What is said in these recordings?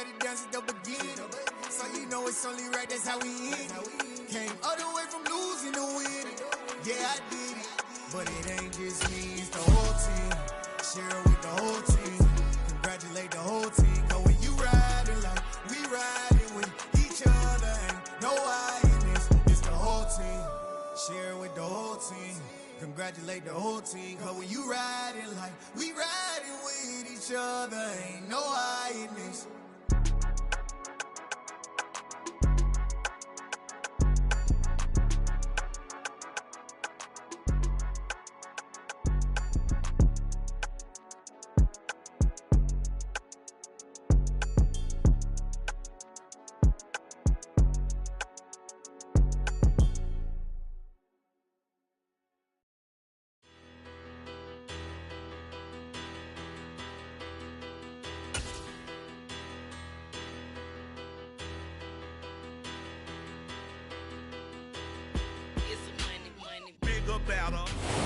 shut it down since the beginning. So you know it's only right, that's how we end it. Came all the way from losing to winning. Yeah, I did it. But it ain't just me, it's the whole team. Share it with the whole team. Congratulate the whole team. Cause when you riding like we riding with each other, ain't no I in this. It's the whole team. Share it with the whole team. Congratulate the whole team. Cause when you riding like we riding with each other, ain't no I in this.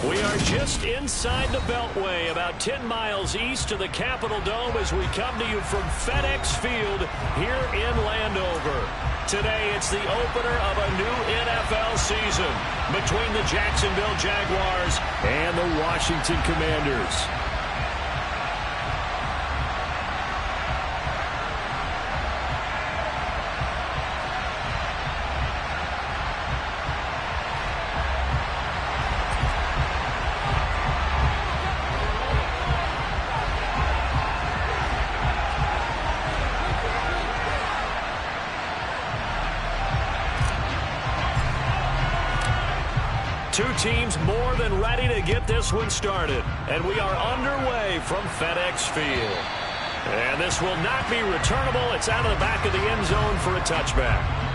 We are just inside the Beltway, about 10 miles east of the Capitol Dome as we come to you from FedEx Field here in Landover. Today, it's the opener of a new NFL season between the Jacksonville Jaguars and the Washington Commanders. Two teams more than ready to get this one started. And we are underway from FedEx Field. And this will not be returnable. It's out of the back of the end zone for a touchback.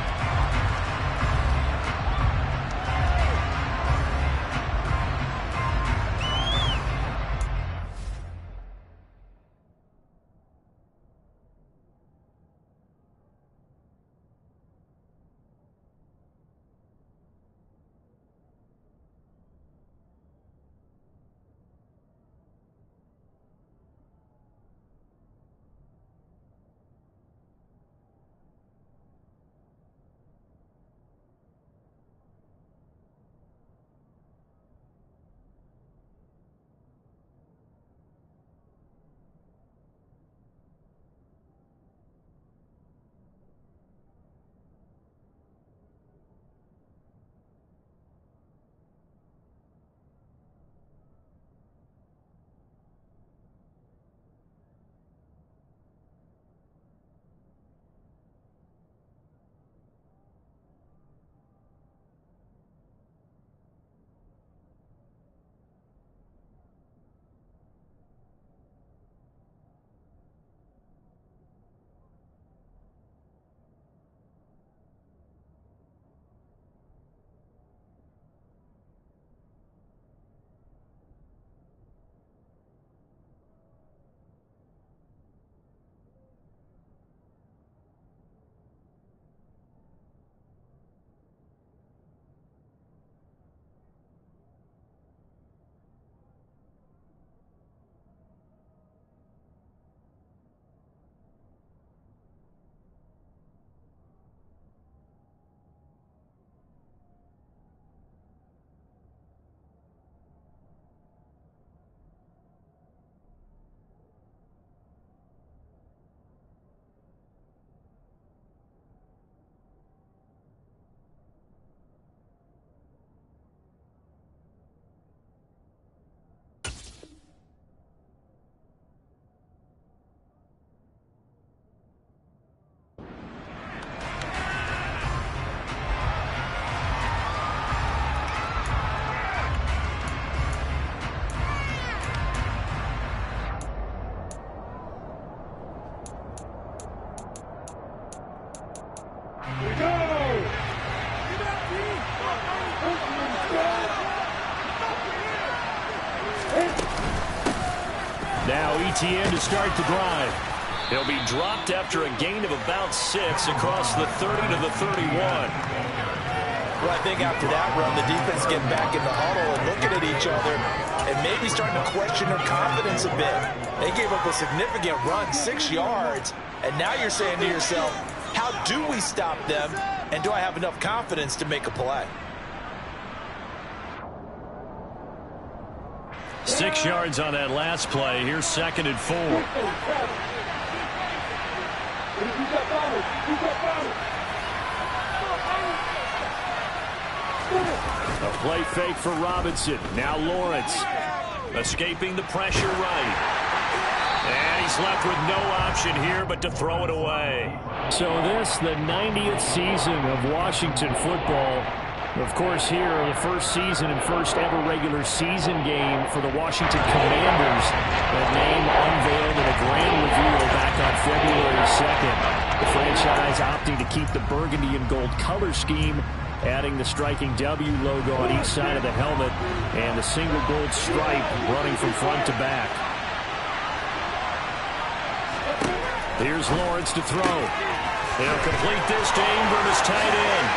Now Etienne to start the drive. He'll be dropped after a gain of about 6 across the 30 to the 31. Well, I think after that run, the defense get back in the huddle and looking at each other and maybe starting to question their confidence a bit. They gave up a significant run, 6 yards, and now you're saying to yourself, how do we stop them, and do I have enough confidence to make a play? 6 yards on that last play. Here's 2nd and 4. A play fake for Robinson. Now Lawrence escaping the pressure right. And he's left with no option here but to throw it away. So this, the 90th season of Washington football. Of course, here, the first season and first ever regular season game for the Washington Commanders. That name unveiled in a grand reveal back on February 2nd. The franchise opting to keep the burgundy and gold color scheme, adding the striking W logo on each side of the helmet and the single gold stripe running from front to back. Here's Lawrence to throw. They'll complete this to Ingram as tight end.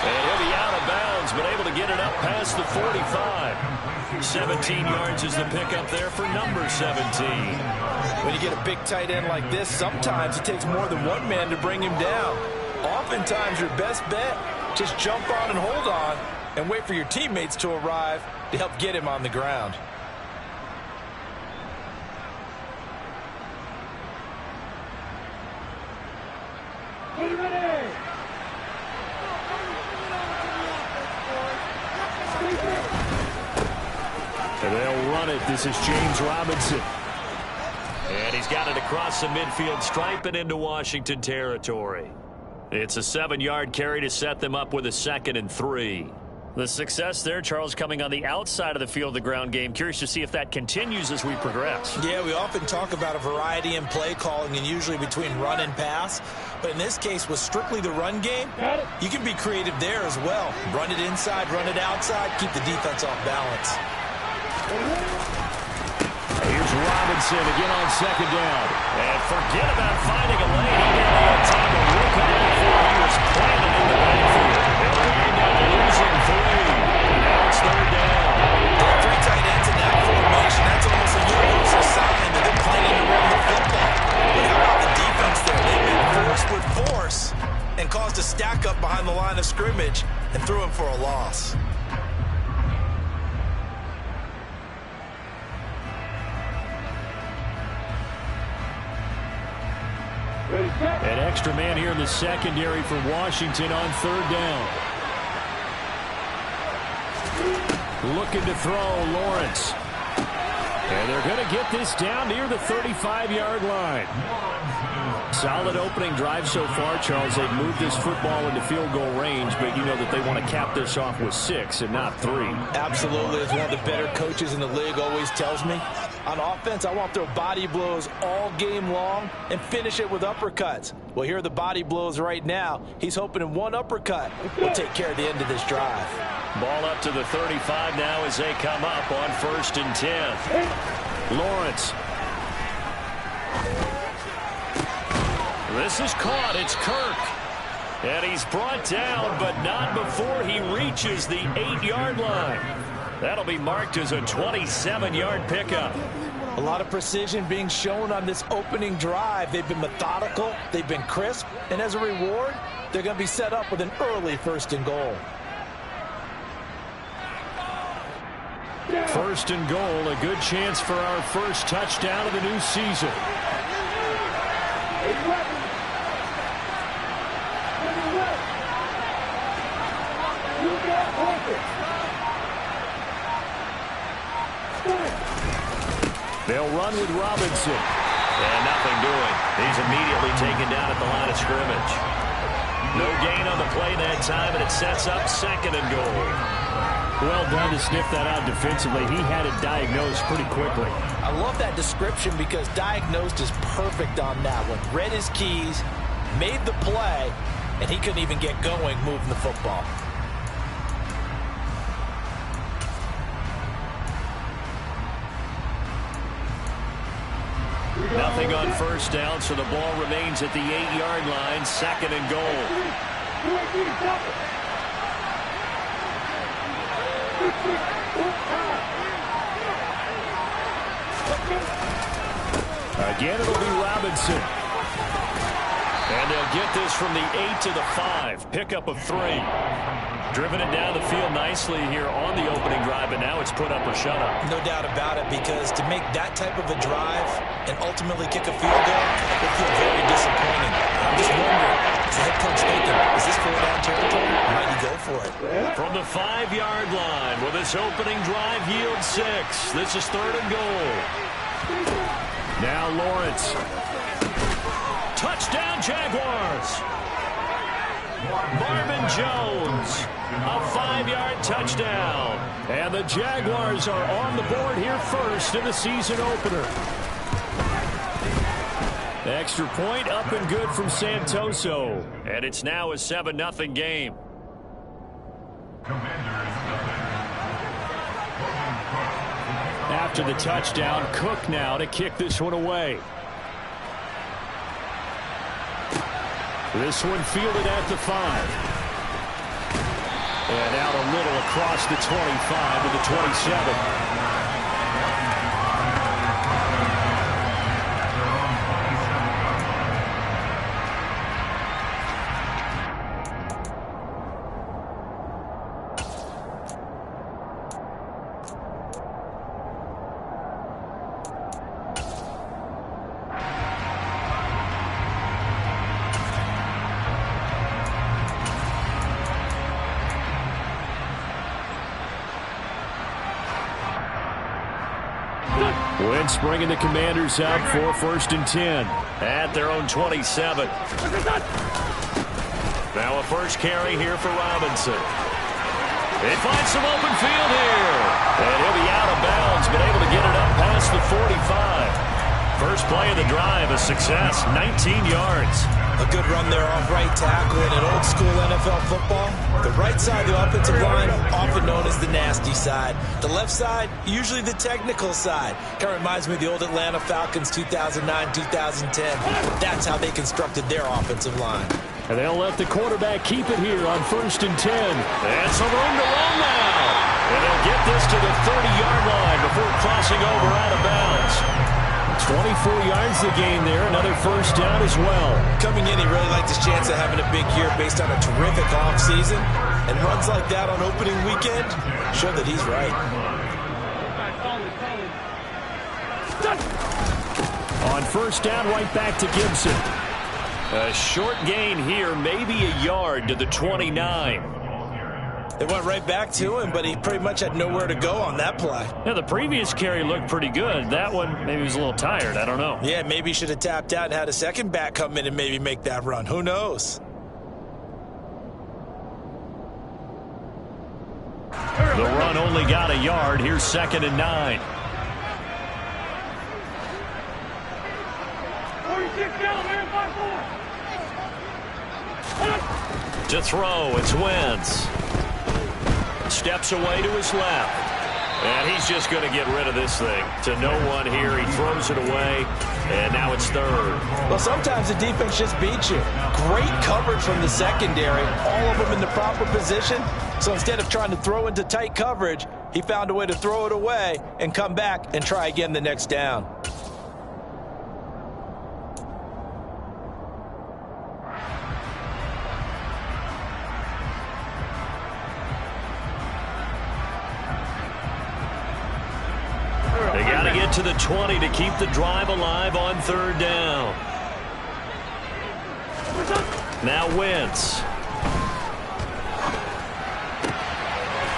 And he'll be out of bounds, but able to get it up past the 45. 17 yards is the pickup there for number 17. When you get a big tight end like this, sometimes it takes more than one man to bring him down. Oftentimes, your best bet, just jump on and hold on and wait for your teammates to arrive to help get him on the ground. And they'll run it. This is James Robinson. And he's got it across the midfield stripe and into Washington territory. It's a 7-yard carry to set them up with a 2nd and 3. The success there, Charles, coming on the outside of the field, the ground game. Curious to see if that continues as we progress. Yeah, we often talk about a variety in play calling and usually between run and pass. But in this case, with strictly the run game, you can be creative there as well. Run it inside, run it outside, keep the defense off balance. Here's Robinson again on 2nd down. And forget about finding a lane. He nearly had time to look at it before he was planted in the backfield. They'll gain down to losing 3. And now it's 3rd down. There are 3 tight ends in that formation. That's almost a universal sign that they're planning to run the football. But how about the defense there? They've been forced with force and caused a stack up behind the line of scrimmage and threw him for a loss. An extra man here in the secondary for Washington on 3rd down. Looking to throw, Lawrence. And they're going to get this down near the 35-yard line. Solid opening drive so far, Charles. They've moved this football into field goal range, but you know that they want to cap this off with 6 and not 3. Absolutely. As one of the better coaches in the league always tells me, on offense, I want to throw body blows all game long and finish it with uppercuts. Well, here are the body blows right now. He's hoping in one uppercut will take care of the end of this drive. Ball up to the 35 now as they come up on 1st and 10. Lawrence. This is caught. It's Kirk. And he's brought down, but not before he reaches the 8-yard line. That'll be marked as a 27-yard pickup. A lot of precision being shown on this opening drive. They've been methodical. They've been crisp. And as a reward, they're going to be set up with an early 1st and goal. 1st and goal, a good chance for our first touchdown of the new season. They'll run with Robinson. And nothing doing. He's immediately taken down at the line of scrimmage. No gain on the play that time, and it sets up 2nd and goal. Well done to sniff that out defensively. He had it diagnosed pretty quickly. I love that description because diagnosed is perfect on that one. Read his keys, made the play, and he couldn't even get going moving the football. Nothing on 1st down, so the ball remains at the 8-yard line, 2nd and goal. Again, it'll be Robinson. And they'll get this from the 8 to the 5. Pickup of 3. Driven it down the field nicely here on the opening drive, but now it's put up or shut up. No doubt about it, because to make that type of a drive and ultimately kick a field goal would feel very disappointing. I'm just wondering, is the head coach thinking, is this 4-down territory? Might he go for it? From the 5-yard line, will this opening drive yield 6? This is 3rd and goal. Now Lawrence. Touchdown, Jaguars. Marvin Jones, a 5-yard touchdown. And the Jaguars are on the board here first in the season opener. The extra point up and good from Santoso. And it's now a 7-0 game. After the touchdown, Cook now to kick this one away. This one fielded at the 5. And out a little across the 25 to the 27. Wentz bringing the Commanders up for 1st and 10 at their own 27. Now a first carry here for Robinson. They find some open field here. And he'll be out of bounds, but able to get it up past the 45. First play of the drive, a success, 19 yards. A good run there off right tackle in an old-school NFL football. The right side of the offensive line, often known as the nasty side. The left side, usually the technical side. Kind of reminds me of the old Atlanta Falcons 2009-2010. That's how they constructed their offensive line. And they'll let the quarterback keep it here on 1st and 10. And some room to run now. And they'll get this to the 30-yard line before crossing over out of bounds. 24 yards the gain there, another first down as well. Coming in, he really liked his chance of having a big year based on a terrific offseason. And runs like that on opening weekend show that he's right. On first down, right back to Gibson. A short gain here, maybe a yard to the 29. They went right back to him, but he pretty much had nowhere to go on that play. Yeah, the previous carry looked pretty good. That one, maybe he was a little tired. I don't know. Yeah, maybe he should have tapped out and had a second back come in and maybe make that run. Who knows? The run only got a yard. Here's 2nd and 9. To throw, it's Wentz. Steps away to his left. And he's just going to get rid of this thing. To no one here. He throws it away. And now it's 3rd. Well, sometimes the defense just beats you. Great coverage from the secondary. All of them in the proper position. So instead of trying to throw into tight coverage, he found a way to throw it away and come back and try again the next down. To the 20 to keep the drive alive on 3rd down. Now Wentz.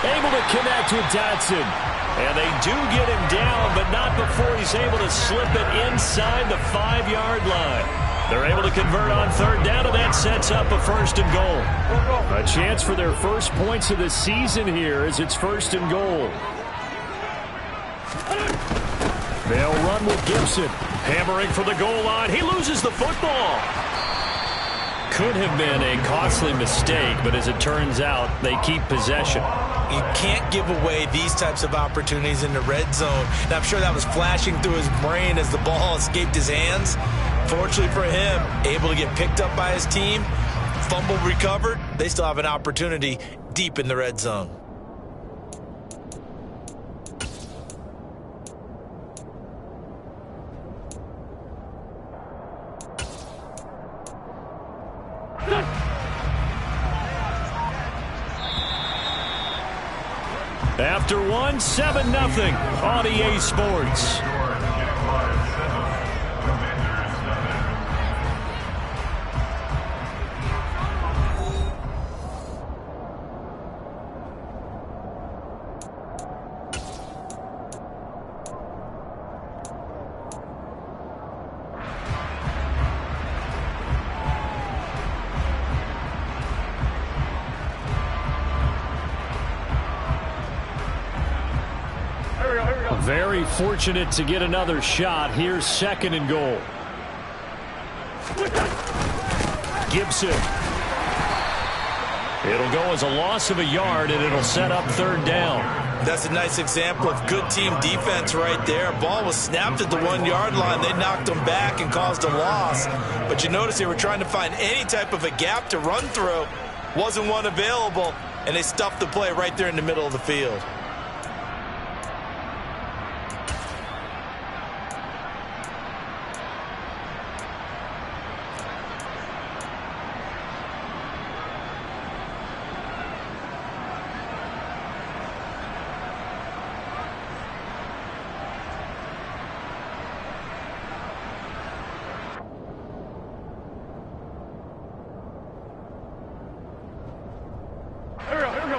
Able to connect with Dotson. And they do get him down, but not before he's able to slip it inside the 5-yard line. They're able to convert on 3rd down, and that sets up a 1st and goal. A chance for their first points of the season here as it's 1st and goal. They'll run with Gibson. Hammering for the goal line. He loses the football. Could have been a costly mistake, but as it turns out, they keep possession. You can't give away these types of opportunities in the red zone. And I'm sure that was flashing through his brain as the ball escaped his hands. Fortunately for him, able to get picked up by his team, fumble recovered. They still have an opportunity deep in the red zone. After one, 7-0 on EA Sports. Very fortunate to get another shot. Here's 2nd and goal. Gibson. It'll go as a loss of a yard, and it'll set up 3rd down. That's a nice example of good team defense right there. Ball was snapped at the 1-yard line. They knocked them back and caused a loss. But you notice they were trying to find any type of a gap to run through. Wasn't one available, and they stuffed the play right there in the middle of the field.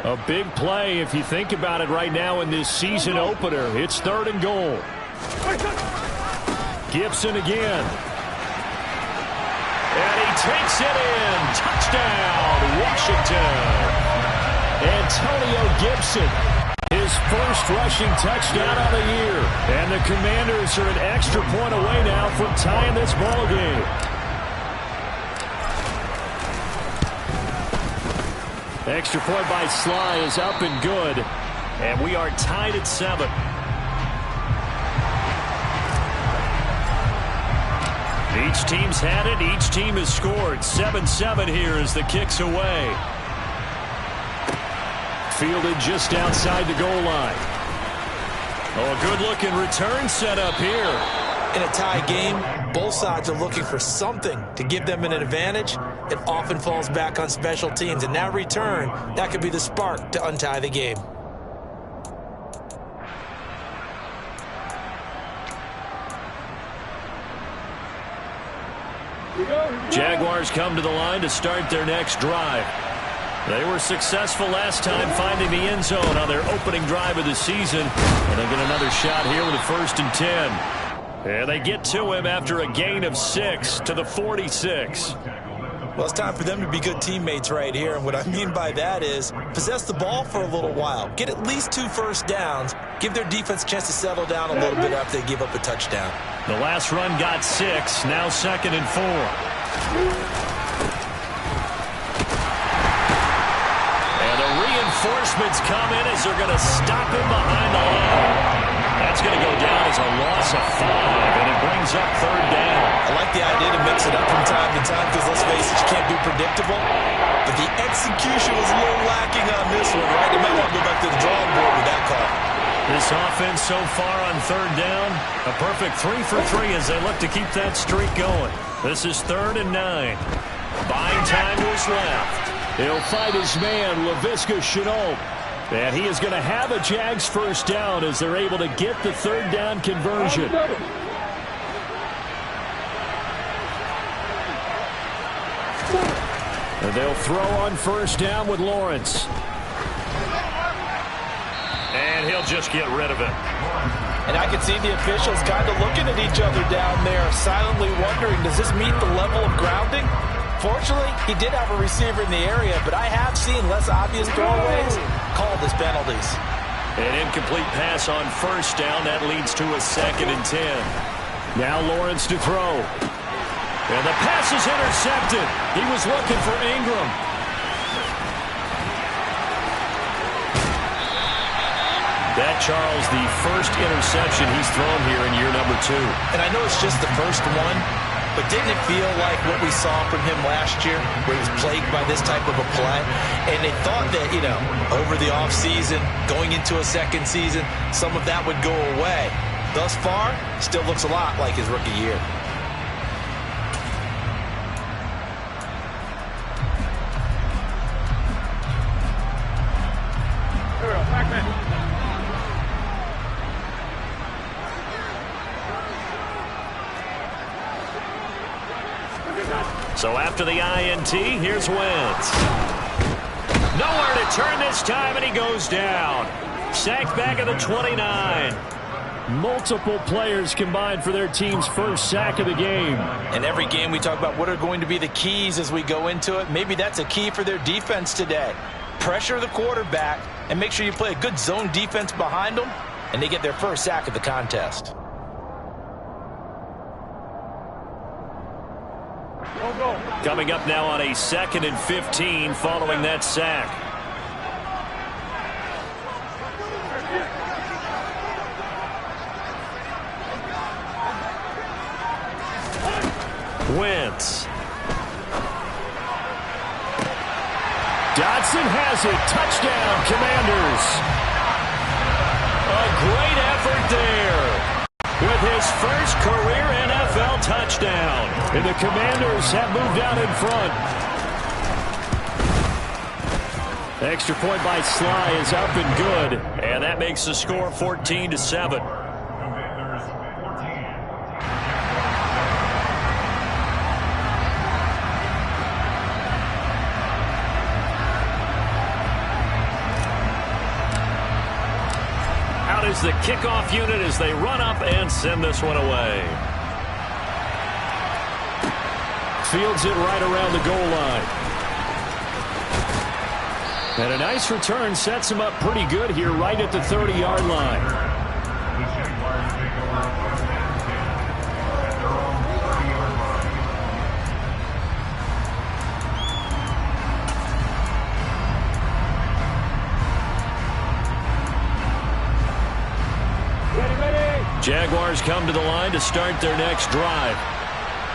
A big play if you think about it right now in this season opener. It's 3rd and goal. Gibson again. And he takes it in. Touchdown, Washington. Antonio Gibson, his first rushing touchdown of the year. And the Commanders are an extra point away now from tying this ball game. Extra point by Sly is up and good. And we are tied at 7. Each team's had it. Each team has scored. 7-7 here as the kick's away. Fielded just outside the goal line. Oh, a good-looking return set up here. In a tie game, both sides are looking for something to give them an advantage. It often falls back on special teams, and that return, that could be the spark to untie the game. Jaguars come to the line to start their next drive. They were successful last time finding the end zone on their opening drive of the season. And they get another shot here with a 1st and 10. And they get to him after a gain of 6 to the 46. Well, it's time for them to be good teammates right here. And what I mean by that is possess the ball for a little while. Get at least 2 first downs. Give their defense a chance to settle down a little bit after they give up a touchdown. The last run got 6. Now 2nd and 4. And the reinforcements come in as they're going to stop him behind the line. That's going to go down as a loss of 5, and it brings up 3rd down. I like the idea to mix it up from time to time because, let's face it, you can't be predictable. But the execution was a little lacking on this one, right? They might want to go back to the drawing board with that call. This offense so far on 3rd down, a perfect 3 for 3 as they look to keep that streak going. This is 3rd and 9. Buying time is left. He'll fight his man, Laviska Shenault. And he is going to have a Jags first down as they're able to get the 3rd down conversion. And they'll throw on 1st down with Lawrence. And he'll just get rid of it. And I can see the officials kind of looking at each other down there, silently wondering, does this meet the level of grounding? Fortunately, he did have a receiver in the area, but I have seen less obvious throwaways called as penalties. An incomplete pass on 1st down. That leads to a 2nd and 10. Now Lawrence to throw. And the pass is intercepted. He was looking for Ingram. That, Charles, the first interception he's thrown here in year number 2. And I know it's just the first one, but didn't it feel like what we saw from him last year, where he was plagued by this type of a play? And they thought that, you know, over the offseason, going into a second season, some of that would go away. Thus far, still looks a lot like his rookie year. So after the INT, here's Wentz. Nowhere to turn this time, and he goes down. Sacked back at the 29. Multiple players combined for their team's first sack of the game. In every game we talk about what are going to be the keys as we go into it. Maybe that's a key for their defense today. Pressure the quarterback and make sure you play a good zone defense behind them, and they get their first sack of the contest. Coming up now on a 2nd and 15 following that sack. Wentz. Dodson has it. Touchdown, Commanders. A great effort there with his first career NFL touchdown. And the Commanders have moved out in front. The extra point by Sly is up and good. And that makes the score 14-7. Is the kickoff unit as they run up and send this one away. Fields it right around the goal line. And a nice return sets him up pretty good here right at the 30-yard line. Jaguars come to the line to start their next drive.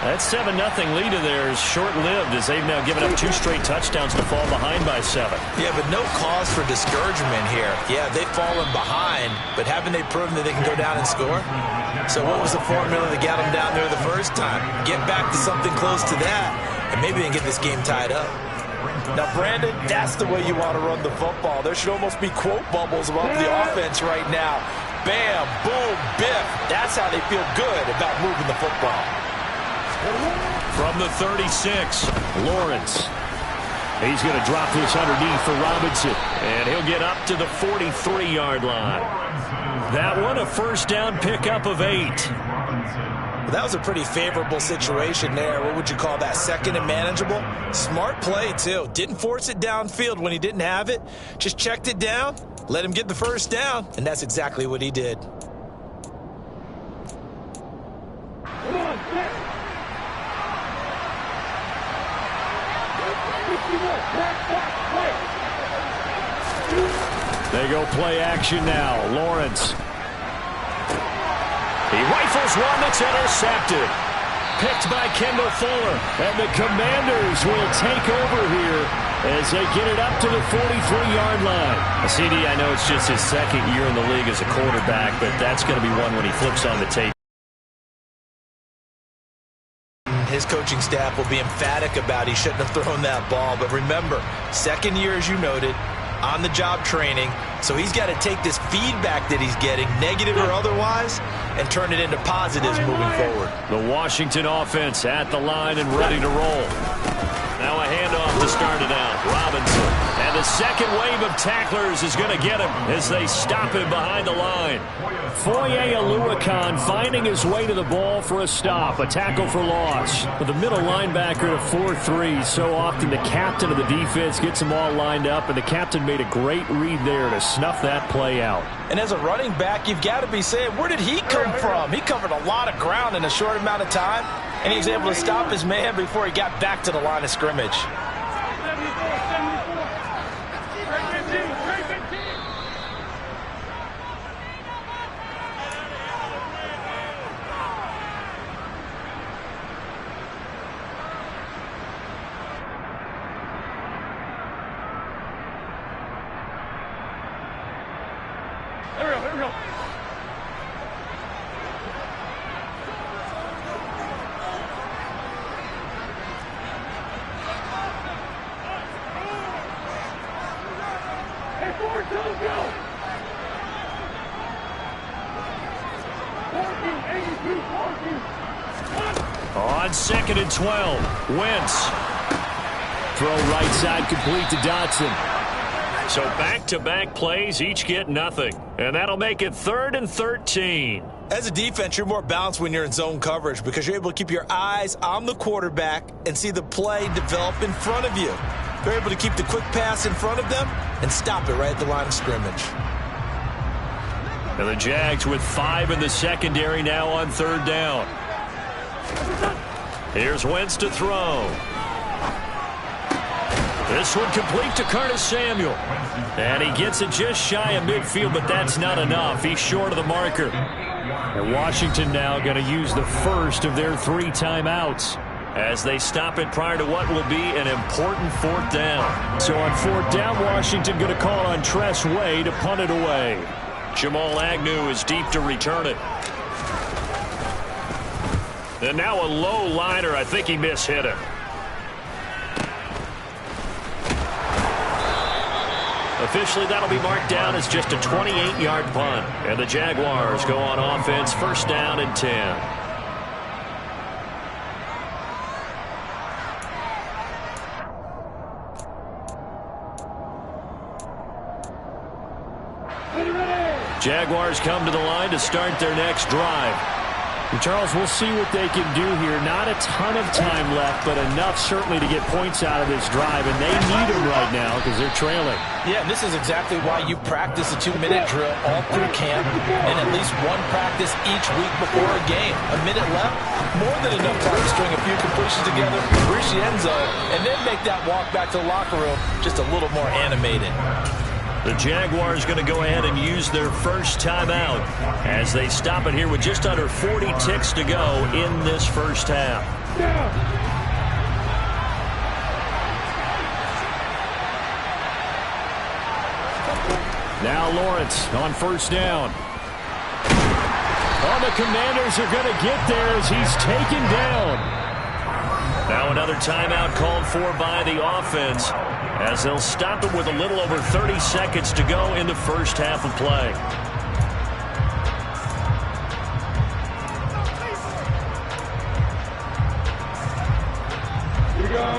That 7-0 lead of theirs short-lived as they've now given up 2 straight touchdowns to fall behind by 7. Yeah, but no cause for discouragement here. Yeah, they've fallen behind, but haven't they proven that they can go down and score? So what was the formula that got them down there the first time? Get back to something close to that, and maybe they can get this game tied up. Now, Brandon, that's the way you want to run the football. There should almost be quote bubbles above the offense right now. Bam, boom, biff. That's how they feel good about moving the football. From the 36, Lawrence. He's going to drop this underneath for Robinson, and he'll get up to the 43-yard line. That one, a first down pickup of 8. Well, that was a pretty favorable situation there. What would you call that? 2nd and manageable? Smart play, too. Didn't force it downfield when he didn't have it. Just checked it down. Let him get the first down, and that's exactly what he did. They go play action now. Lawrence. He rifles one that's intercepted. Picked by Kendall Fuller. And the Commanders will take over here as they get it up to the 43-yard line. CD, I know it's just his 2nd year in the league as a quarterback, but that's going to be one when he flips on the tape. His coaching staff will be emphatic about he shouldn't have thrown that ball. But remember, 2nd year, as you noted, on-the-job training. So he's got to take this feedback that he's getting, negative or otherwise, and turn it into positives moving forward. The Washington offense at the line and ready to roll. Now a handoff to start it out. Robinson. And the second wave of tacklers is going to get him as they stop him behind the line. Foye Oluokun finding his way to the ball for a stop. A tackle for loss. With the middle linebacker to 4-3. So often the captain of the defense gets them all lined up, and the captain made a great read there to snuff that play out. And as a running back, you've got to be saying, where did he come from? He covered a lot of ground in a short amount of time, and he was able to stop his man before he got back to the line of scrimmage. Here we go. Hey, forward, don't go. 14, 82, 14. On 2nd and 12, Wentz. Throw right side complete to Dotson. So back-to-back plays, each get nothing. And that'll make it 3rd and 13. As a defense, you're more balanced when you're in zone coverage because you're able to keep your eyes on the quarterback and see the play develop in front of you. You're able to keep the quick pass in front of them and stop it right at the line of scrimmage. And the Jags with 5 in the secondary now on 3rd down. Here's Wentz to throw. This one complete to Curtis Samuel. And he gets it just shy of midfield, but that's not enough. He's short of the marker. And Washington now going to use the first of their 3 timeouts as they stop it prior to what will be an important 4th down. So on 4th down, Washington going to call on Tress Way to punt it away. Jamal Agnew is deep to return it. And now a low liner. I think he mishit it. Officially, that'll be marked down as just a 28-yard punt. And the Jaguars go on offense, 1st down and 10. Jaguars come to the line to start their next drive. And Charles, we'll see what they can do here. Not a ton of time left, but enough certainly to get points out of this drive, and they need them right now because they're trailing. Yeah, and this is exactly why you practice a 2-minute drill all through camp and at least one practice each week before a game. A minute left, more than enough time to string a few completions together, reach the end zone, and then make that walk back to the locker room just a little more animated. The Jaguars going to go ahead and use their first timeout as they stop it here with just under 40 ticks to go in this first half. Now Lawrence on 1st down. Oh, the Commanders are going to get there as he's taken down. Now another timeout called for by the offense as they'll stop it with a little over 30 seconds to go in the first half of play.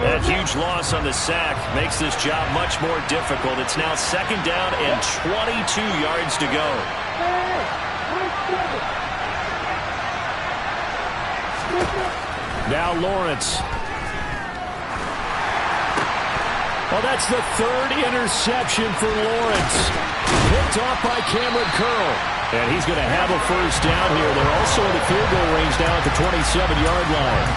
That huge loss on the sack makes this job much more difficult. It's now 2nd down and 22 yards to go. Now Lawrence. Well, that's the 3rd interception for Lawrence. Picked off by Cameron Curl. And he's going to have a first down here. They're also in the field goal range now at the 27-yard line.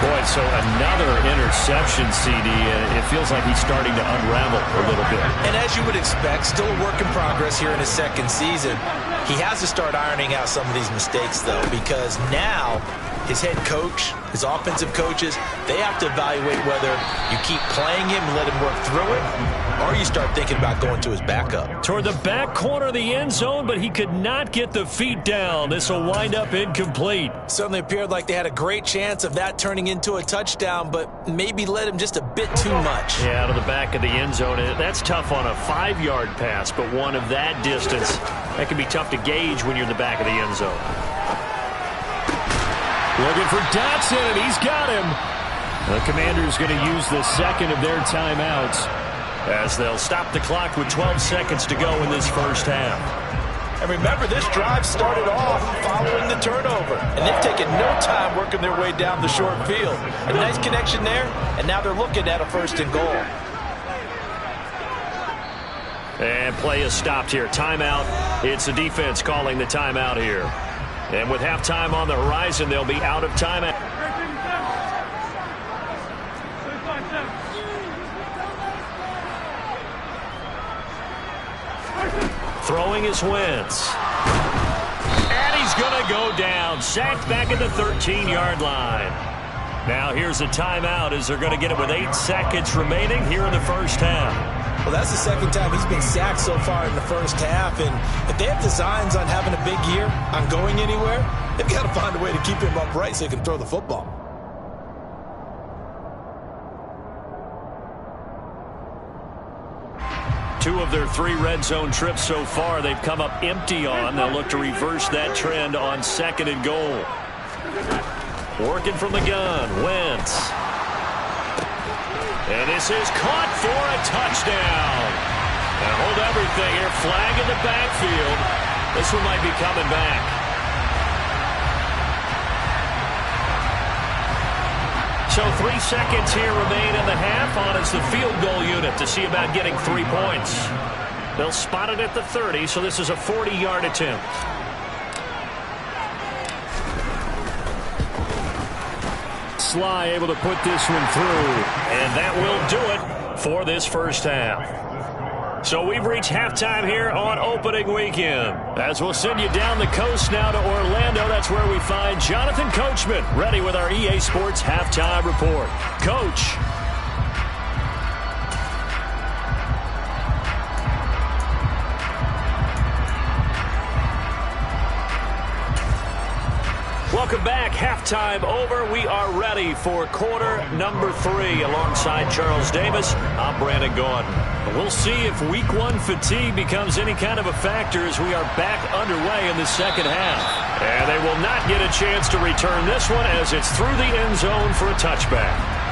Boy, so another interception, CD. It feels like he's starting to unravel a little bit. And as you would expect, still a work in progress here in his 2nd season. He has to start ironing out some of these mistakes, though, because now his head coach, his offensive coaches, they have to evaluate whether you keep playing him and let him work through it, or you start thinking about going to his backup. Toward the back corner of the end zone, but he could not get the feet down. This will wind up incomplete. Certainly appeared like they had a great chance of that turning into a touchdown, but maybe led him just a bit too much. Yeah, out of the back of the end zone. That's tough on a 5-yard pass, but one of that distance, that can be tough to gauge when you're in the back of the end zone. Looking for Dotson, and he's got him. The Commanders going to use the 2nd of their timeouts as they'll stop the clock with 12 seconds to go in this first half. And remember, this drive started off following the turnover, and they've taken no time working their way down the short field. A nice connection there, and now they're looking at a 1st and goal. And play is stopped here. Timeout. It's the defense calling the timeout here. And with halftime on the horizon, they'll be out of timeout. Throwing is Wentz. And he's going to go down. Sacked back at the 13-yard line. Now here's a timeout as they're going to get it with 8 seconds remaining here in the first half. Well, that's the 2nd time he's been sacked so far in the first half. And if they have designs on having a big year, on going anywhere, they've got to find a way to keep him upright so he can throw the football. Two of their 3 red zone trips so far, they've come up empty on. They'll look to reverse that trend on 2nd and goal. Working from the gun, Wentz. And this is caught for a touchdown. And hold everything here. Flag in the backfield. This one might be coming back. So 3 seconds here remain in the half on as the field goal unit to see about getting 3 points. They'll spot it at the 30, so this is a 40-yard attempt. Sly able to put this one through, and that will do it for this first half. So we've reached halftime here on opening weekend. As we'll send you down the coast now to Orlando, that's where we find Jonathan Coachman ready with our EA Sports Halftime Report. Coach. Welcome back. Halftime over. We are ready for quarter number 3. Alongside Charles Davis, I'm Brandon Gaudin. We'll see if week 1 fatigue becomes any kind of a factor as we are back underway in the second half. And they will not get a chance to return this one as it's through the end zone for a touchback.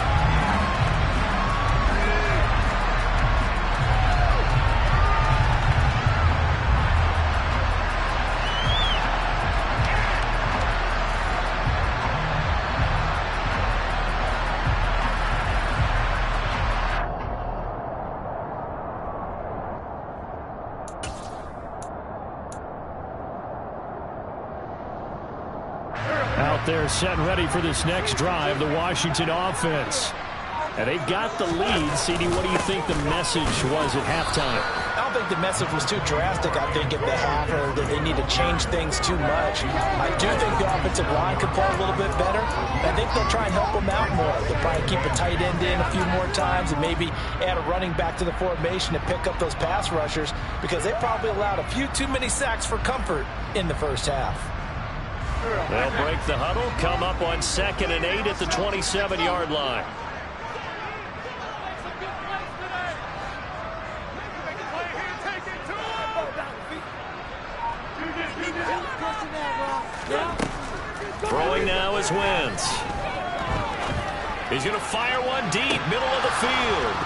They're set and ready for this next drive, the Washington offense. And they've got the lead. CD, what do you think the message was at halftime? I don't think the message was too drastic. I think at the half that they need to change things too much. I do think the offensive line could play a little bit better. I think they'll try and help them out more. They'll probably keep a tight end in a few more times and maybe add a running back to the formation to pick up those pass rushers because they probably allowed a few too many sacks for comfort in the first half. They'll break the huddle, come up on 2nd and 8 at the 27-yard line. Throwing now is Wentz. He's going to fire one deep, middle of the field.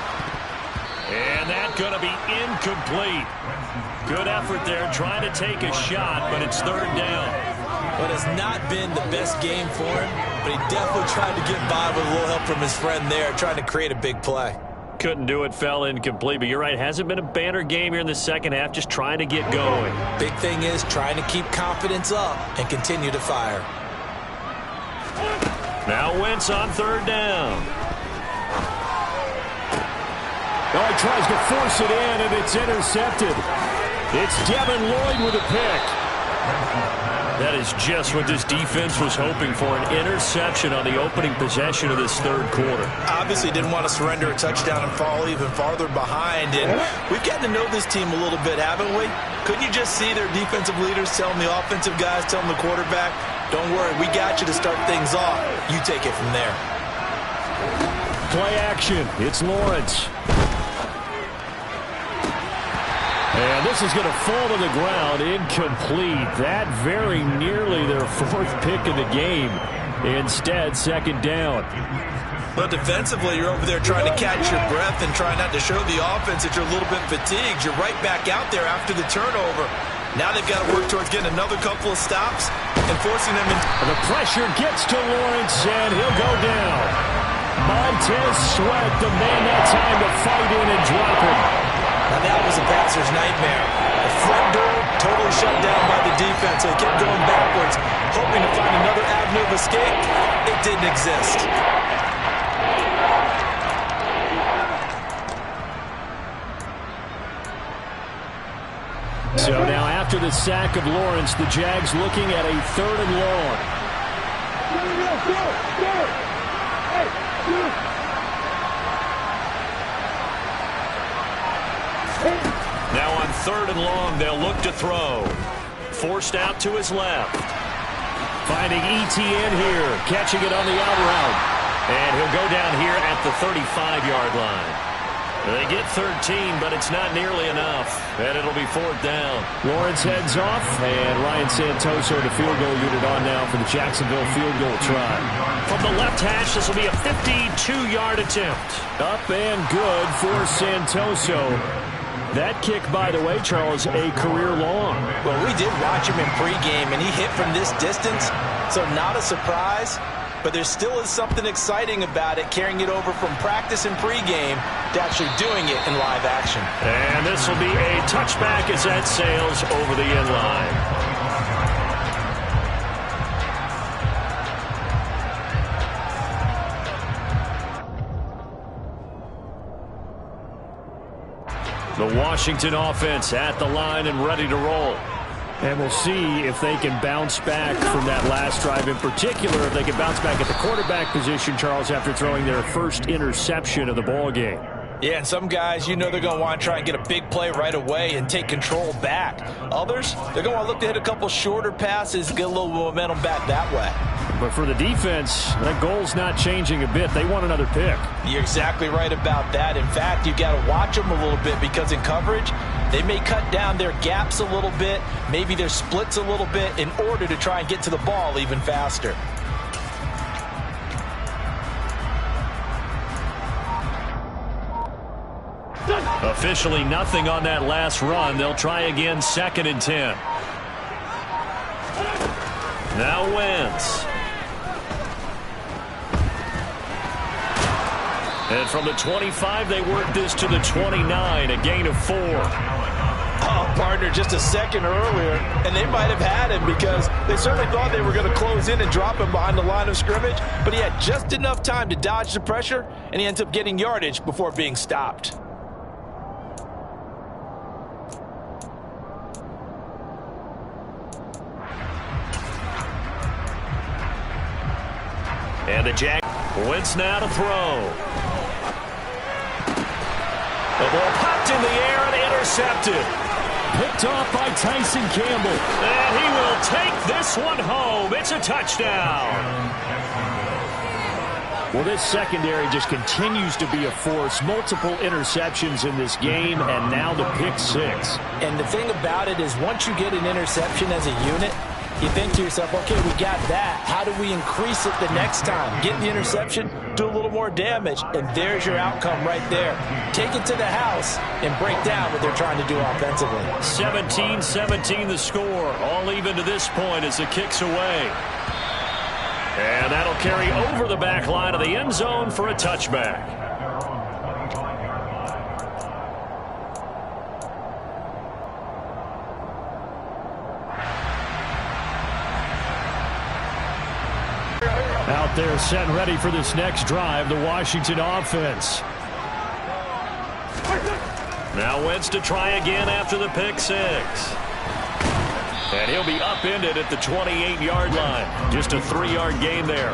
And that's going to be incomplete. Good effort there, trying to take a shot, but it's 3rd down. But it's not been the best game for him, but he definitely tried to get by with a little help from his friend there, trying to create a big play. Couldn't do it, fell incomplete, but you're right, hasn't been a banner game here in the second half, just trying to get going. Big thing is trying to keep confidence up and continue to fire. Now Wentz on 3rd down. Oh, he tries to force it in, and it's intercepted. It's Devin Lloyd with a pick. That is just what this defense was hoping for, an interception on the opening possession of this 3rd quarter. Obviously didn't want to surrender a touchdown and fall even farther behind. And we've gotten to know this team a little bit, haven't we? Couldn't you just see their defensive leaders telling the offensive guys, telling the quarterback, don't worry, we got you to start things off. You take it from there. Play action. It's Lawrence. And this is going to fall to the ground, incomplete. That very nearly their 4th pick of the game. Instead, 2nd down. But defensively, you're over there trying to catch your breath and trying not to show the offense that you're a little bit fatigued. You're right back out there after the turnover. Now they've got to work towards getting another couple of stops and forcing them in. The pressure gets to Lawrence, and he'll go down. Montez Sweat, the man that time to fight in and drop him. Now that was a passer's nightmare. The front door totally shut down by the defense, so they kept going backwards, hoping to find another avenue of escape. It didn't exist. So now after the sack of Lawrence, the Jags looking at a 3rd and long. Now on 3rd and long, they'll look to throw. Forced out to his left. Finding ETN here, catching it on the out route. And he'll go down here at the 35-yard line. They get 13, but it's not nearly enough, and it'll be 4th down. Lawrence heads off, and Ryan Santoso, the field goal unit, on now for the Jacksonville field goal try. From the left hash, this will be a 52-yard attempt. Up and good for Santoso. That kick, by the way, Charles, a career long. Well, we did watch him in pregame, and he hit from this distance, so not a surprise. But there still is something exciting about it, carrying it over from practice and pregame to actually doing it in live action. And this will be a touchback as that sails over the end line. The Washington offense at the line and ready to roll. And we'll see if they can bounce back from that last drive, in particular, if they can bounce back at the quarterback position, Charles, after throwing their first interception of the ball game. Yeah, and some guys, you know, they're going to want to try and get a big play right away and take control back. Others, they're going to want to look to hit a couple shorter passes, get a little momentum back that way. But for the defense, that goal's not changing a bit. They want another pick. You're exactly right about that. In fact, you got to watch them a little bit, because in coverage, they may cut down their gaps a little bit, maybe their splits a little bit, in order to try and get to the ball even faster. Officially nothing on that last run. They'll try again, 2nd and 10. Now Wentz. And from the 25, they work this to the 29, a gain of 4. Oh, partner, just a second earlier, and they might have had him, because they certainly thought they were going to close in and drop him behind the line of scrimmage, but he had just enough time to dodge the pressure, and he ends up getting yardage before being stopped. And the Jack Wentz now to throw. The ball popped in the air and intercepted. Picked off by Tyson Campbell. And he will take this one home. It's a touchdown. Well, this secondary just continues to be a force. Multiple interceptions in this game, and now the pick 6. And the thing about it is, once you get an interception as a unit, you think to yourself, okay, we got that. How do we increase it the next time? Get the interception, do a little more damage, and there's your outcome right there. Take it to the house and break down what they're trying to do offensively. 17-17 the score. All even to this point as the kick's away. And that'll carry over the back line of the end zone for a touchback. Out there set and ready for this next drive, the Washington offense. Now Wentz to try again after the pick 6. And he'll be upended at the 28-yard line. Just a 3-yard gain there.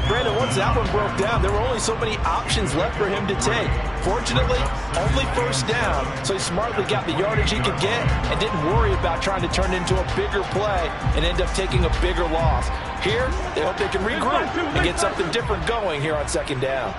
Brandon, once that one broke down, there were only so many options left for him to take. Fortunately, only 1st down, so he smartly got the yardage he could get and didn't worry about trying to turn it into a bigger play and end up taking a bigger loss. Here, they hope they can regroup and get something different going here on 2nd down.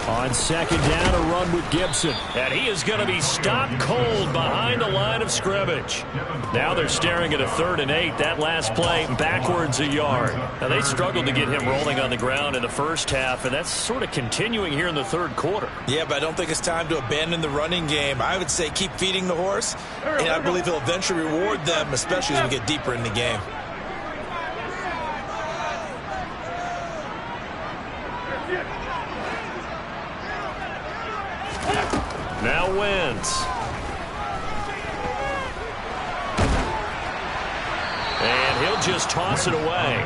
On 2nd down, a run with Gibson. And he is going to be stopped cold behind the line of scrimmage. Now they're staring at a 3rd and 8. That last play backwards a yard. Now they struggled to get him rolling on the ground in the first half, and that's sort of continuing here in the 3rd quarter. Yeah, but I don't think it's time to abandon the running game. I would say keep feeding the horse, and I believe he'll eventually reward them, especially as we get deeper in the game. Now Wentz. And he'll just toss it away.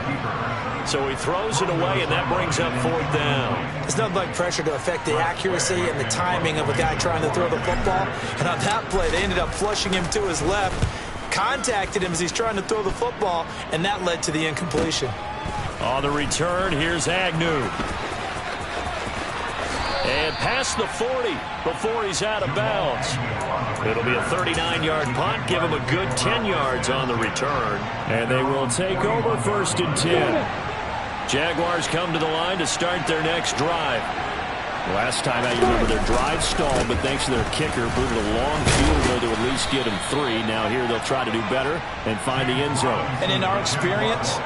So he throws it away, and that brings up 4th down. It's nothing like pressure to affect the accuracy and the timing of a guy trying to throw the football. And on that play, they ended up flushing him to his left, contacted him as he's trying to throw the football, and that led to the incompletion. On the return, here's Agnew. And past the 40 before he's out of bounds. It'll be a 39-yard punt. Give him a good 10 yards on the return. And they will take over 1st and 10. Jaguars come to the line to start their next drive. Last time out, you remember their drive stalled, but thanks to their kicker, booted a long field goal to at least get them 3. Now here they'll try to do better and find the end zone. And in our experience,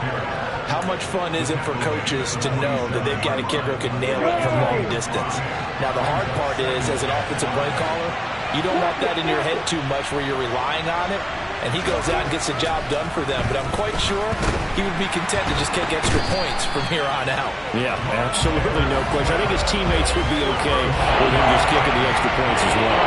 how much fun is it for coaches to know that they've got a kicker who can nail it from long distance? Now the hard part is, as an offensive play caller, you don't want that in your head too much where you're relying on it, and he goes out and gets the job done for them. But I'm quite sure he would be content to just kick extra points from here on out. Yeah, absolutely no question. I think his teammates would be okay with him just kicking the extra points as well.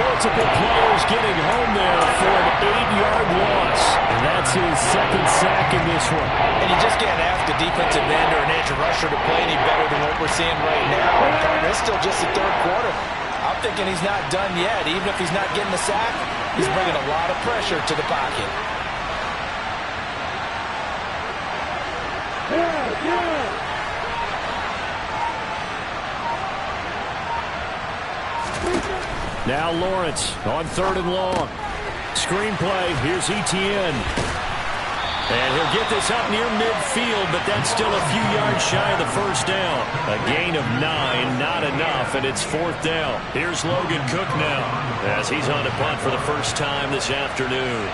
Multiple players getting home there for an 8-yard loss. And that's his second sack in this one. And you just can't ask a defensive end or an edge rusher to play any better than what we're seeing right now. And it's still just the third quarter. I'm thinking he's not done yet. Even if he's not getting the sack, he's bringing a lot of pressure to the pocket. Now Lawrence on 3rd and long. Screenplay, here's Etienne. And he'll get this up near midfield, but that's still a few yards shy of the first down. A gain of 9, not enough, and it's 4th down. Here's Logan Cook now, as he's on a punt for the first time this afternoon.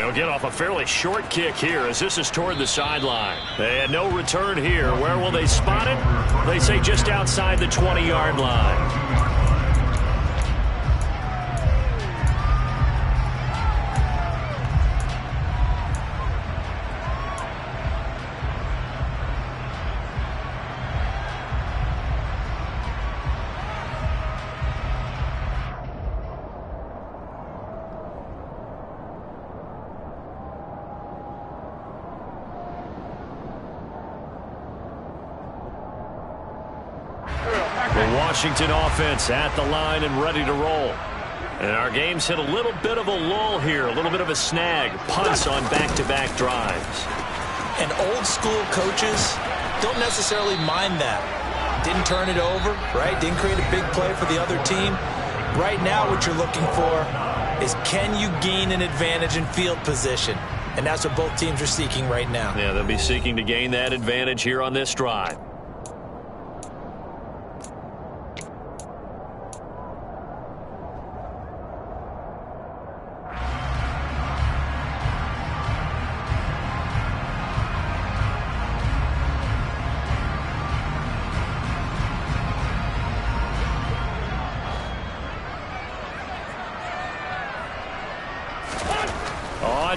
He'll get off a fairly short kick here as this is toward the sideline. And no return here. Where will they spot it? They say just outside the 20-yard line. Washington offense at the line and ready to roll. And our game's hit a little bit of a lull here, a little bit of a snag. Punts on back-to-back drives. And old-school coaches don't necessarily mind that. Didn't turn it over, right? Didn't create a big play for the other team. Right now what you're looking for is, can you gain an advantage in field position? And that's what both teams are seeking right now. Yeah, they'll be seeking to gain that advantage here on this drive.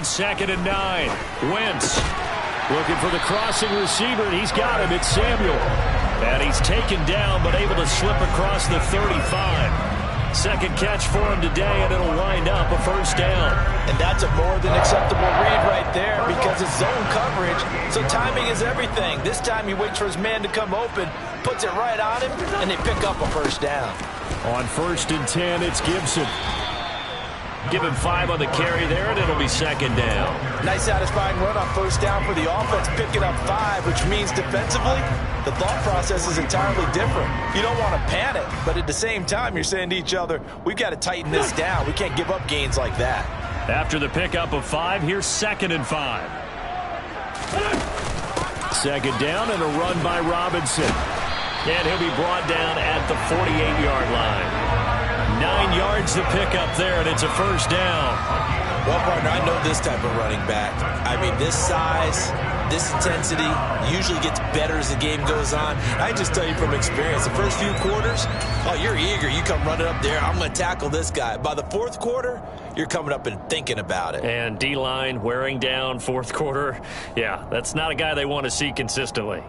On 2nd and 9, Wentz looking for the crossing receiver, and he's got him. It's Samuel. And he's taken down, but able to slip across the 35. Second catch for him today, and it'll wind up a first down. And that's a more than acceptable read right there because it's zone coverage, so timing is everything. This time he waits for his man to come open, puts it right on him, and they pick up a first down. On 1st and 10, it's Gibson. Give him 5 on the carry there, and it'll be 2nd down. Nice satisfying run on first down for the offense, picking up 5, which means defensively, the thought process is entirely different. You don't want to panic, but at the same time, you're saying to each other, we've got to tighten this down. We can't give up gains like that. After the pickup of 5, here's 2nd and 5. 2nd down and a run by Robinson. And he'll be brought down at the 48-yard line. 9 yards to pick up there, and it's a first down. Well, partner, I know this type of running back. I mean, this size, this intensity usually gets better as the game goes on. I just tell you from experience, the first few quarters, oh, you're eager. You come running up there, I'm going to tackle this guy. By the 4th quarter, you're coming up and thinking about it. And D-line wearing down 4th quarter. Yeah, that's not a guy they want to see consistently.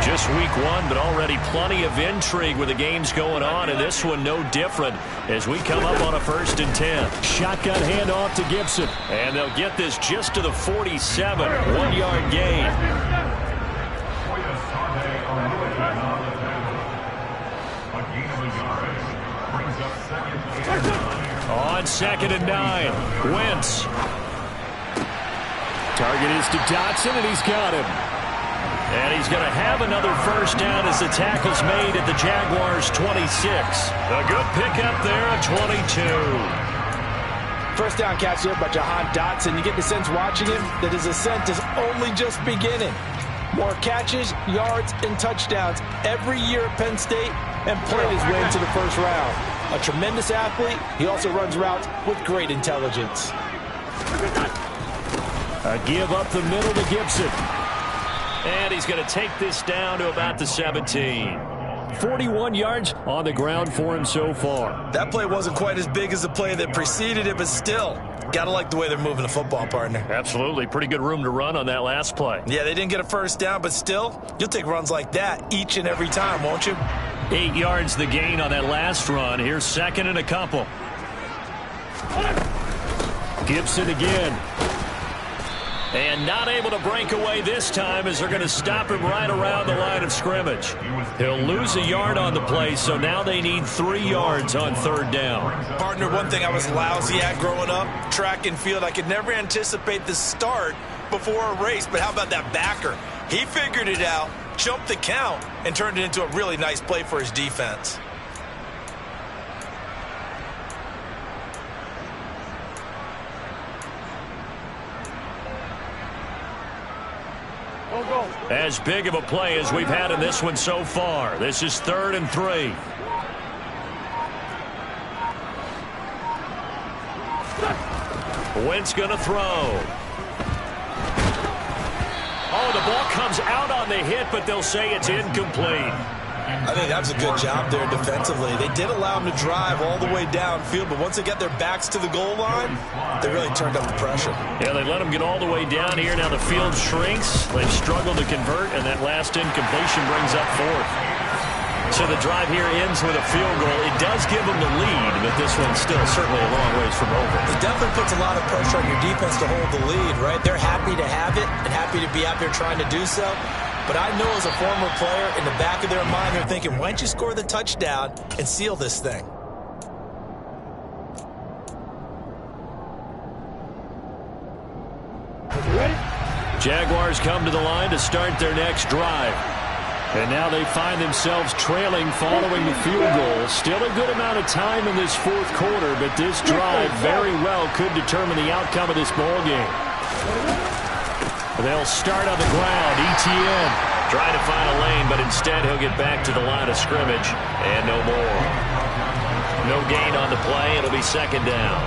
Just week 1, but already plenty of intrigue with the games going on, and this one no different as we come up on a 1st and 10. Shotgun handoff to Gibson, and they'll get this just to the 47, 1-yard gain. On 2nd and 9, Wentz. Target is to Dotson, and he's got him. And he's going to have another first down as the tackle's made at the Jaguars' 26. A good pickup there at 22. First down catch there by Jahan Dotson. You get the sense watching him that his ascent is only just beginning. More catches, yards, and touchdowns every year at Penn State and played his way into the first round. A tremendous athlete, he also runs routes with great intelligence. A give up the middle to Gibson. And he's going to take this down to about the 17. 41 yards on the ground for him so far. That play wasn't quite as big as the play that preceded it, but still, got to like the way they're moving the football, partner. Absolutely. Pretty good room to run on that last play. Yeah, they didn't get a first down, but still, you'll take runs like that each and every time, won't you? 8 yards the gain on that last run. Here's second and a couple. Gibson again. And not able to break away this time as they're going to stop him right around the line of scrimmage. He'll lose a yard on the play, so now they need 3 yards on third down. Partner, one thing I was lousy at growing up, track and field, I could never anticipate the start before a race, but how about that backer? He figured it out, jumped the count, and turned it into a really nice play for his defense. As big of a play as we've had in this one so far. This is 3rd and 3. Wentz going to throw. Oh, the ball comes out on the hit, but they'll say it's incomplete. I think that was a good job there defensively. They did allow him to drive all the way downfield, but once they got their backs to the goal line, they really turned up the pressure. Yeah, they let him get all the way down here. Now the field shrinks. They've struggled to convert, and that last incompletion brings up 4th. So the drive here ends with a field goal. It does give them the lead, but this one's still certainly a long ways from over. It definitely puts a lot of pressure on your defense to hold the lead, right? They're happy to have it and happy to be out there trying to do so. But I know as a former player, in the back of their mind, they're thinking, why don't you score the touchdown and seal this thing? Jaguars come to the line to start their next drive. And now they find themselves trailing following the field goal. Still a good amount of time in this 4th quarter, but this drive very well could determine the outcome of this ball game. They'll start on the ground. Etienne trying to find a lane, but instead he'll get back to the line of scrimmage. And no more. No gain on the play. It'll be 2nd down.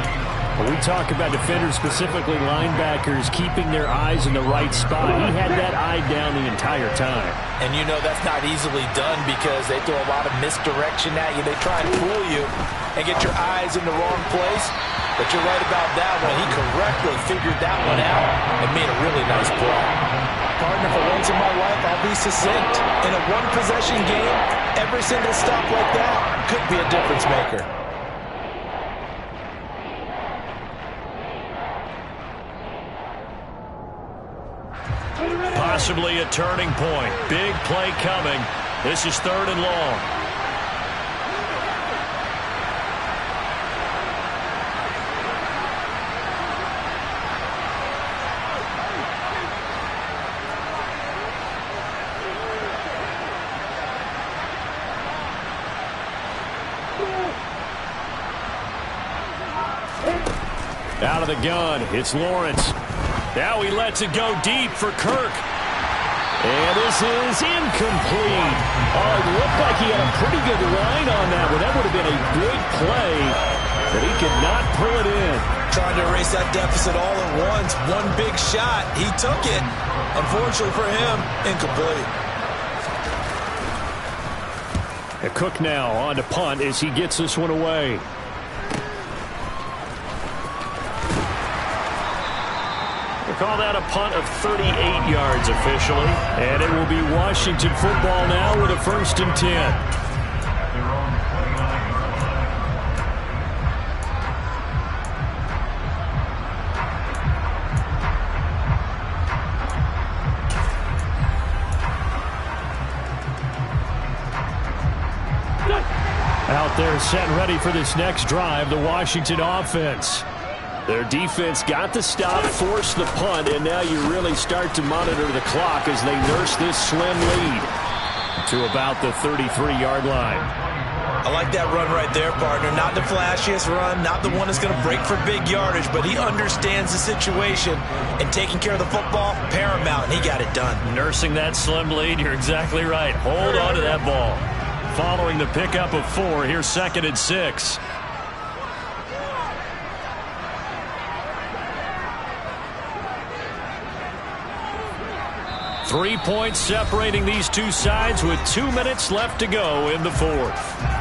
When we talk about defenders, specifically linebackers, keeping their eyes in the right spot, he had that eye down the entire time. And you know that's not easily done because they throw a lot of misdirection at you. They try and fool you and get your eyes in the wrong place. But you're right about that one. He correctly figured that one out and made a really nice play. Partner, for once in my life, I'll be succinct. In a one-possession game, every single stop like that could be a difference maker. Possibly a turning point. Big play coming. This is 3rd and long. Out of the gun, it's Lawrence. Now he lets it go deep for Kirk. And this is incomplete. Oh, it looked like he had a pretty good line on that one. That would have been a big play, but he could not pull it in. Trying to erase that deficit all at once. One big shot. He took it. Unfortunately for him, incomplete. Cook now on to punt as he gets this one away. Call that a punt of 38 yards officially. And it will be Washington football now with a 1st and 10. Out there set and ready for this next drive, the Washington offense. Their defense got the stop, forced the punt, and now you really start to monitor the clock as they nurse this slim lead to about the 33-yard line. I like that run right there, partner. Not the flashiest run, not the one that's going to break for big yardage, but he understands the situation, and taking care of the football, paramount, and he got it done. Nursing that slim lead, you're exactly right. Hold on to that ball. Following the pickup of 4, here's 2nd and 6. Three points separating these two sides with 2 minutes left to go in the 4th.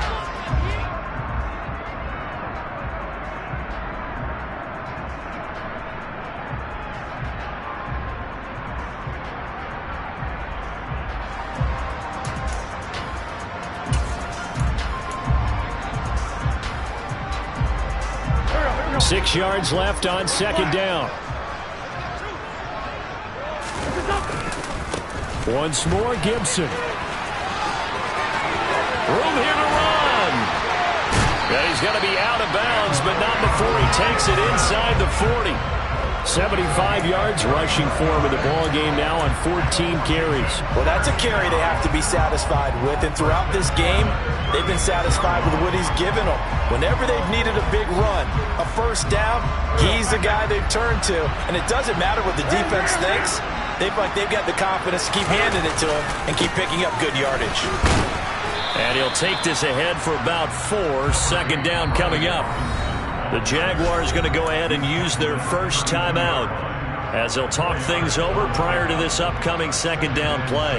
Six yards left on 2nd down. Once more, Gibson. Room here to run. And he's going to be out of bounds, but not before he takes it inside the 40. 75 yards rushing for him in the ball game now on 14 carries. Well, that's a carry they have to be satisfied with, and throughout this game, they've been satisfied with what he's given them. Whenever they've needed a big run, a first down, he's the guy they've turned to, and it doesn't matter what the defense thinks. They've got the confidence to keep handing it to him and keep picking up good yardage. And he'll take this ahead for about 4. 2nd down coming up. The Jaguars going to go ahead and use their first timeout as they'll talk things over prior to this upcoming 2nd down play.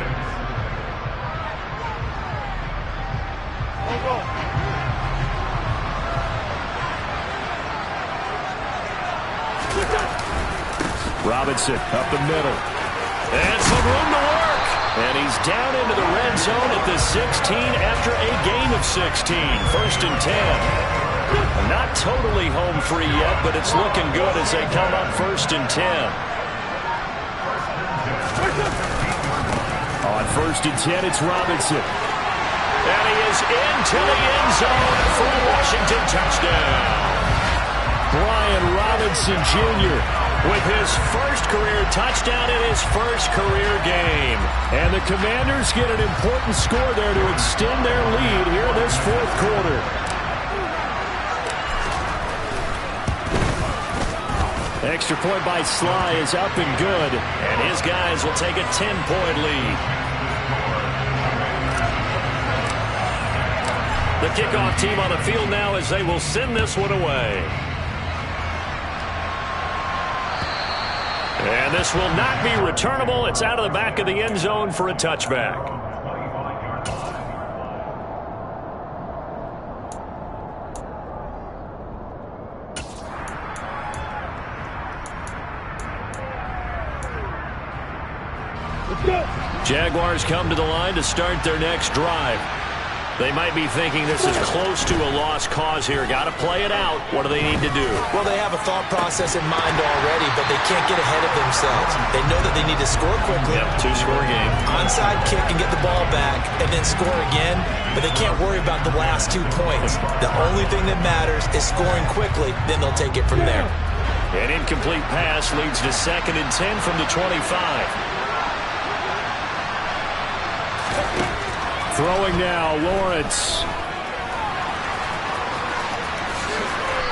Robinson up the middle. And some room to work. And he's down into the red zone at the 16 after a gain of 16. 1st and 10. Not totally home free yet, but it's looking good as they come up 1st and 10. On 1st and 10, it's Robinson. And he is into the end zone for a Washington touchdown. Brian Robinson Jr. with his first career touchdown in his first career game. And the Commanders get an important score there to extend their lead here in this 4th quarter. Extra point by Sly is up and good, and his guys will take a 10-point lead. The kickoff team on the field now as they will send this one away. And this will not be returnable. It's out of the back of the end zone for a touchback. Jaguars come to the line to start their next drive. They might be thinking this is close to a lost cause here. Got to play it out. What do they need to do? Well, they have a thought process in mind already, but they can't get ahead of themselves. They know that they need to score quickly. Yep, 2-score game. Onside kick and get the ball back and then score again, but they can't worry about the last 2 points. The only thing that matters is scoring quickly, then they'll take it from there. An incomplete pass leads to 2nd and 10 from the 25. Throwing now, Lawrence.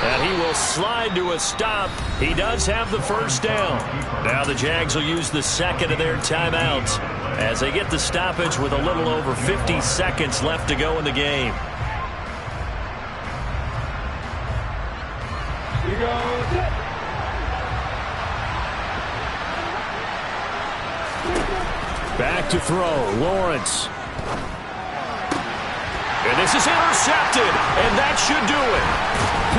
And he will slide to a stop. He does have the first down. Now the Jags will use the 2nd of their timeouts as they get the stoppage with a little over 50 seconds left to go in the game. Back to throw, Lawrence. And this is intercepted, and that should do it.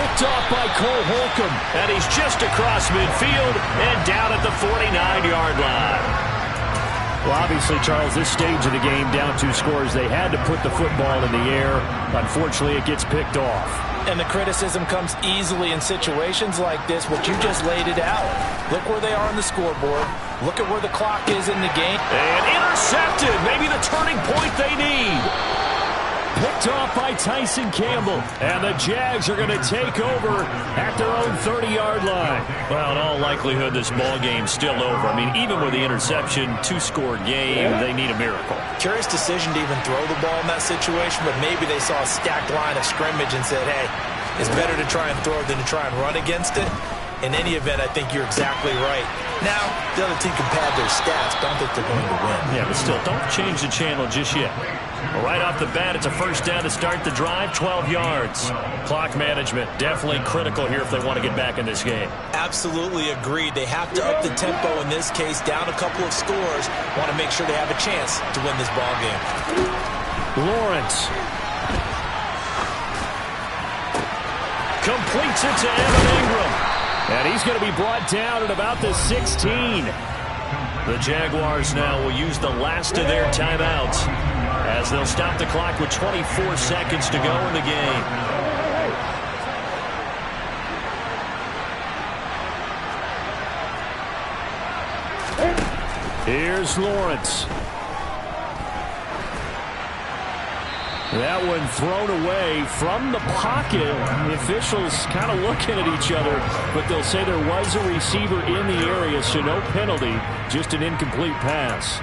Picked off by Cole Holcomb, and he's just across midfield and down at the 49-yard line. Well, obviously, Charles, this stage of the game, down 2 scores, they had to put the football in the air. Unfortunately, it gets picked off. And the criticism comes easily in situations like this, but you just laid it out. Look where they are on the scoreboard. Look at where the clock is in the game. And intercepted, maybe the turning point they need. picked off by Tyson Campbell. And the Jags are going to take over at their own 30-yard line. Well, in all likelihood, this ball game's still over. I mean, even with the interception, 2-score game, they need a miracle. Curious decision to even throw the ball in that situation, but maybe they saw a stacked line of scrimmage and said, hey, it's better to try and throw than to try and run against it. In any event, I think you're exactly right. Now, the other team can pad their stats. Don't think they're going to win. Yeah, but still, don't change the channel just yet. Right off the bat, it's a first down to start the drive, 12 yards. Clock management, definitely critical here if they want to get back in this game. Absolutely agreed. They have to up the tempo in this case, down a couple of scores. Want to make sure they have a chance to win this ball game. Lawrence. Completes it to Evan Ingram. And he's going to be brought down at about the 16. The Jaguars now will use the last of their timeouts as they'll stop the clock with 24 seconds to go in the game. Here's Lawrence. That one thrown away from the pocket. The officials kind of looking at each other, but they'll say there was a receiver in the area, so no penalty, just an incomplete pass.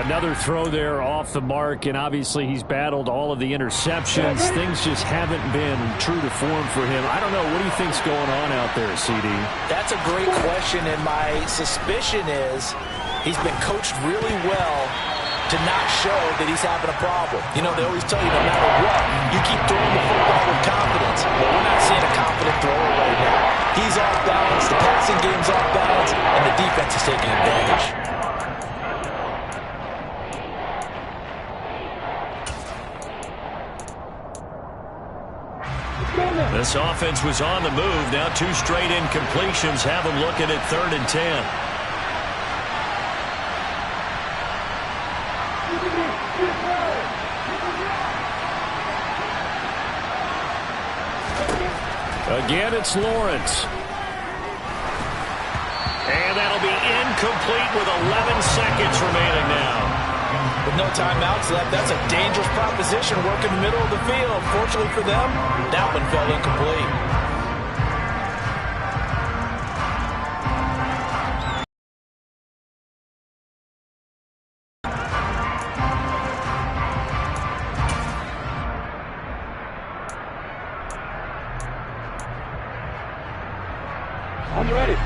Another throw there off the mark, and obviously he's battled all of the interceptions. Things just haven't been true to form for him. I don't know. What do you think's going on out there, CD? That's a great question, and my suspicion is he's been coached really well to not show that he's having a problem. You know, they always tell you no matter what, you keep throwing the football with confidence. But we're not seeing a confident thrower right now. He's off balance, the passing game's off balance, and the defense is taking advantage. This offense was on the move. Now 2 straight incompletions have them looking at 3rd and 10. Again, it's Lawrence. And that'll be incomplete with 11 seconds remaining now. With no timeouts left, that's a dangerous proposition working the middle of the field. Fortunately for them, that one fell incomplete. I'm ready.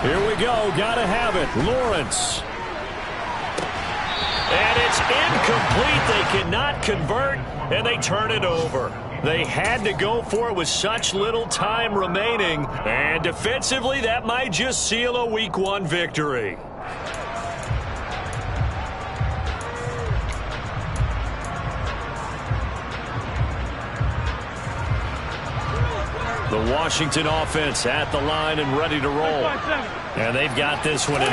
Here we go. Gotta have it. Lawrence. And it's incomplete. They cannot convert, and they turn it over. They had to go for it with such little time remaining. And defensively, that might just seal a Week 1 victory. The Washington offense at the line and ready to roll. And they've got this one in